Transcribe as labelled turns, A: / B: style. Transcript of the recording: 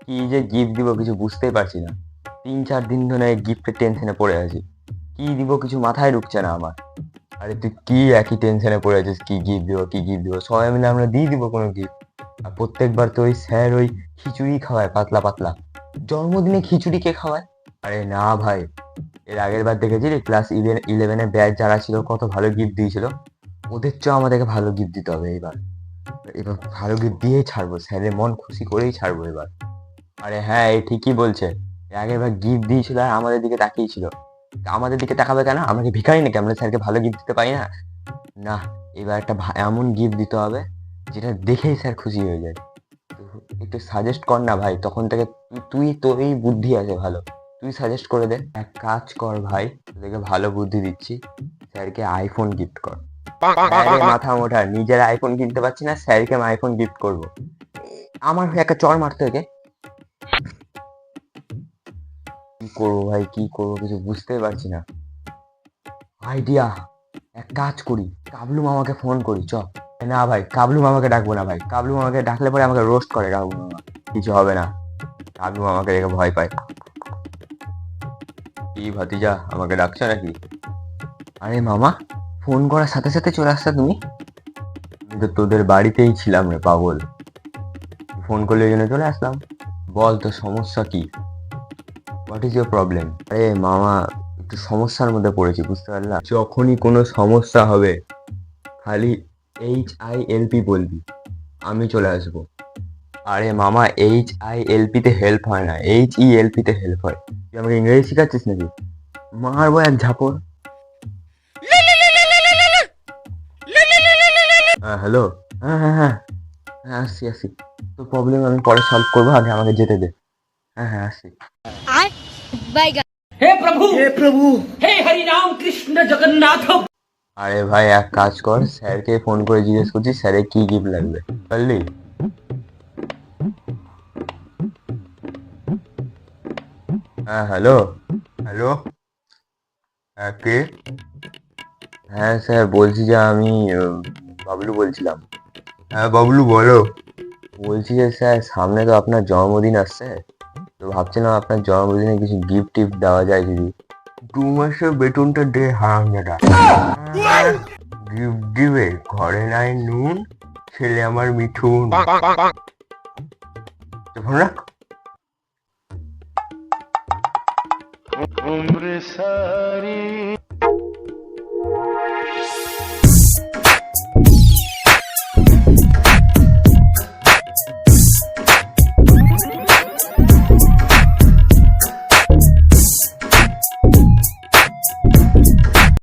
A: কি যে গিফট দিব কিছু বুঝতেই পারছি না। 3-4 দিন ধরে গিফটের টেনশনে পড়ে আছি। কি দিব কিছু মাথায় ঢুকছে না আমার। আরে তুই কি একই টেনশনে পড়ে আছিস, কি গিফট দিব কি গিফট দিব, সবাই মিলে আমরা দিয়ে দিব কোনো গিফট। আর প্রত্যেকবার তো ওই স্যার ওই খিচুড়ি খাওয়ায় পাতলা পাতলা। জন্মদিনে খিচুড়ি কে খাওয়ায়? আরে না ভাই, এর আগের বার দেখেছিলি ক্লাস 11-এ ব্যাচ যারা ছিল কত ভালো গিফট দিয়েছিল। ওদের চেয়েও আমাদেরকে ভালো গিফট দিতে হবে এইবার। এবার ভালো গিফট দিয়েই ছাড়বো, স্যারের মন খুশি করেই ছাড়বো এবার। আরে হ্যাঁ, এই ঠিকই বলছে। এর আগের বার গিফট দিয়েছিল আর আমাদের দিকে তাকিয়েছিল। আমাদের দিকে তাকাবে কেন? আমরা কি ভিখারি নাকি আমরা স্যারকে ভালো গিফট দিতে পারি না? না, এবার একটা এমন গিফট দিতে হবে যেটা দেখেই স্যার খুশি হয়ে যায়। তো একটু সাজেস্ট কর না ভাই, তখন থেকে তুই তোরই বুদ্ধি আছে ভালো, তুই সাজেস্ট করে দে। এক কাজ কর ভাই, তোদেরকে ভালো বুদ্ধি দিচ্ছি, স্যারকে আইফোন গিফট কর। হ্যাঁ রে মাথা মোটা, নিজের আইফোন কিনতে পারছি না, স্যারকে আমি আইফোন গিফট করবো? আমার হয়ে একটা চড় মারতে থেকে। কি করবো ভাই, কি করবো কিছু বুঝতেই পারছি না। আইডিয়া, এক কাজ করি, কাবলু মামাকে ফোন করি চ। না ভাই, কাবলু মামাকে ডাকবো না ভাই, কাবলু মামাকে ডাকলে পরে আমাকে রোস্ট করে কাবলু মামা। কিছু হবে না, কাবলু মামাকে দেখে ভয় পায়। কি ভাতিজা, আমাকে ডাকছো নাকি? আরে মামা, ফোন করার সাথে সাথে চলে আসছো তুমি? আমি তো তোদের বাড়িতেই ছিলাম রে পাগল, ফোন করলে এই জন্য চলে আসলাম। বল তো সমস্যা কি, হোয়াট ইজ ইউর প্রবলেম? আরে মামা, একটু সমস্যার মধ্যে পড়েছি বুঝতে পারলাম। যখনই কোনো সমস্যা হবে খালি HILP বলবি, আমি চলে আসবো। আরে মামা, HILP তে হেল্প হয় না, HELP তে হেল্প হয়। তুই আমাকে ইংরেজি শিখাচ্ছিস নাকি? মারবো এক ঝাপড়। হ্যাঁ হ্যালো। হ্যাঁ হ্যাঁ হ্যাঁ, হ্যাঁ আসছি আসছি। তোর প্রবলেম আমি পরে সলভ করবো, আগে আমাকে যেতে দে। হ্যাঁ হ্যাঁ আসছি।
B: আর বাইগা
C: हे प्रभु हे हरि राम कृष्ण जगन्नाथ।
A: আরে ভাই এক কাজ কর, স্যারকে ফোন করে জিজ্ঞেস করছি স্যারের কি গিফট লাগবে, বুঝলি? হ্যাঁ হ্যালো। হ্যালো, হ্যাঁ কে? হ্যাঁ স্যার, বলছি যে আমি বাবলু বলছিলাম। হ্যাঁ বাবলু বলো। বলছি যে স্যার সামনে তো আপনার জন্মদিন আসছে, তো ভাবছিলাম আপনার জন্মদিনে কিছু গিফট টিফট দেওয়া যায় যদি। 2 মাসের বেতনটা দে হারামজাদা। গিফট দিবে? ঘরে নাই নুন, ছেলে আমার মিঠুন। তো ফোন রাখ।